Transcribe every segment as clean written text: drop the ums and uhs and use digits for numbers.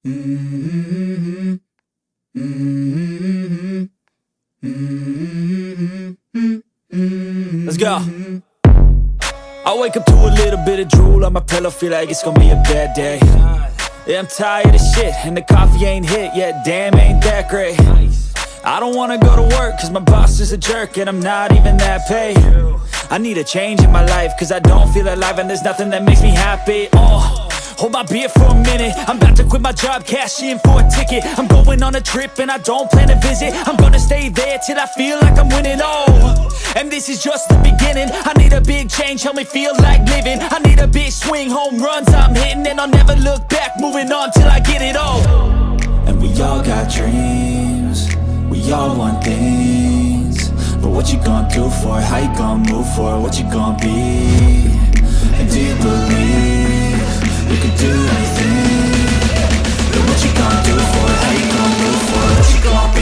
Mm-hmm. Mm-hmm. Mm-hmm. Let's go. I wake up to a little bit of drool on my pillow, feel like it's gonna be a bad day. Yeah, I'm tired of shit, and the coffee ain't hit yet, damn, ain't that great. I don't wanna go to work, cause my boss is a jerk, and I'm not even that paid. I need a change in my life, cause I don't feel alive, and there's nothing that makes me happy. Hold my beer for a minute, I'm about to quit my job, cash in for a ticket. I'm going on a trip and I don't plan to visit. I'm gonna stay there till I feel like I'm winning, and this is just the beginning. I need a big change, help me feel like living. I need a big swing, home runs I'm hitting, and I'll never look back, moving on till I get it all. And we all got dreams, we all want things, but what you gonna do for it? How you gonna move for it? What you gonna be? And do you believe you can do anything? But what you gonna do for it? How you gonna move for it? What you gonna be?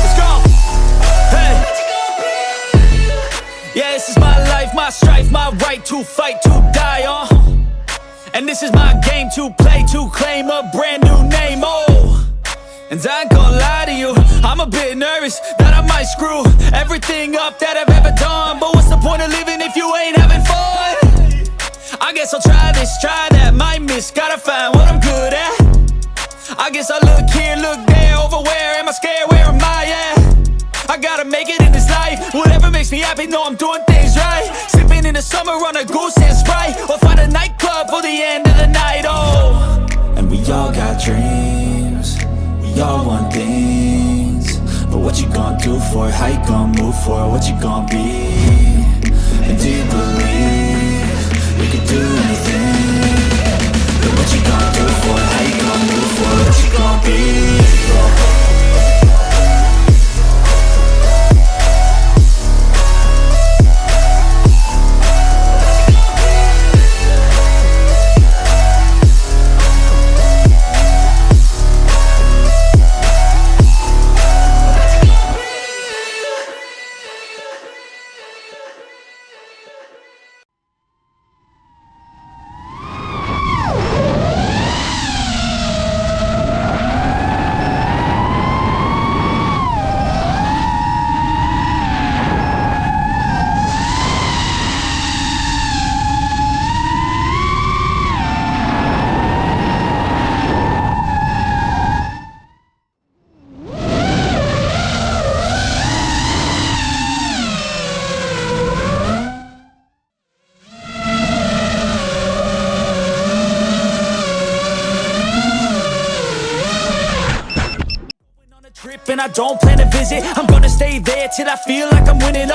Let's go! Hey! Yeah, this is my life, my strife, my right to fight, to die on. And this is my game to play, to claim a brand new name, And I ain't gonna lie to you, I'm a bit nervous that I might screw everything up that I've ever done. But what's the point of living if you ain't having fun? I guess I'll try this, try that, might miss, gotta find what I'm good at. I guess I look here, look there, over where am I scared, where am I at? I gotta make it in this life, whatever makes me happy, know I'm doing things right. Sipping in the summer on a goose and Sprite, or find a nightclub for the end of the night, And we all got dreams, we all want things, but what you gonna do for it? How you gonna move for it? What you gonna be? And do you believe you can do anything? But what you gonna do for it? How you gonna move for it? What you gonna be? And I don't plan to visit, I'm gonna stay there till I feel like I'm winning,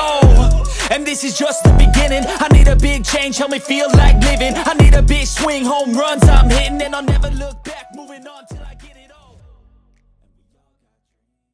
and this is just the beginning. I need a big change, help me feel like living. I need a big swing, home runs I'm hitting, and I'll never look back, moving on till I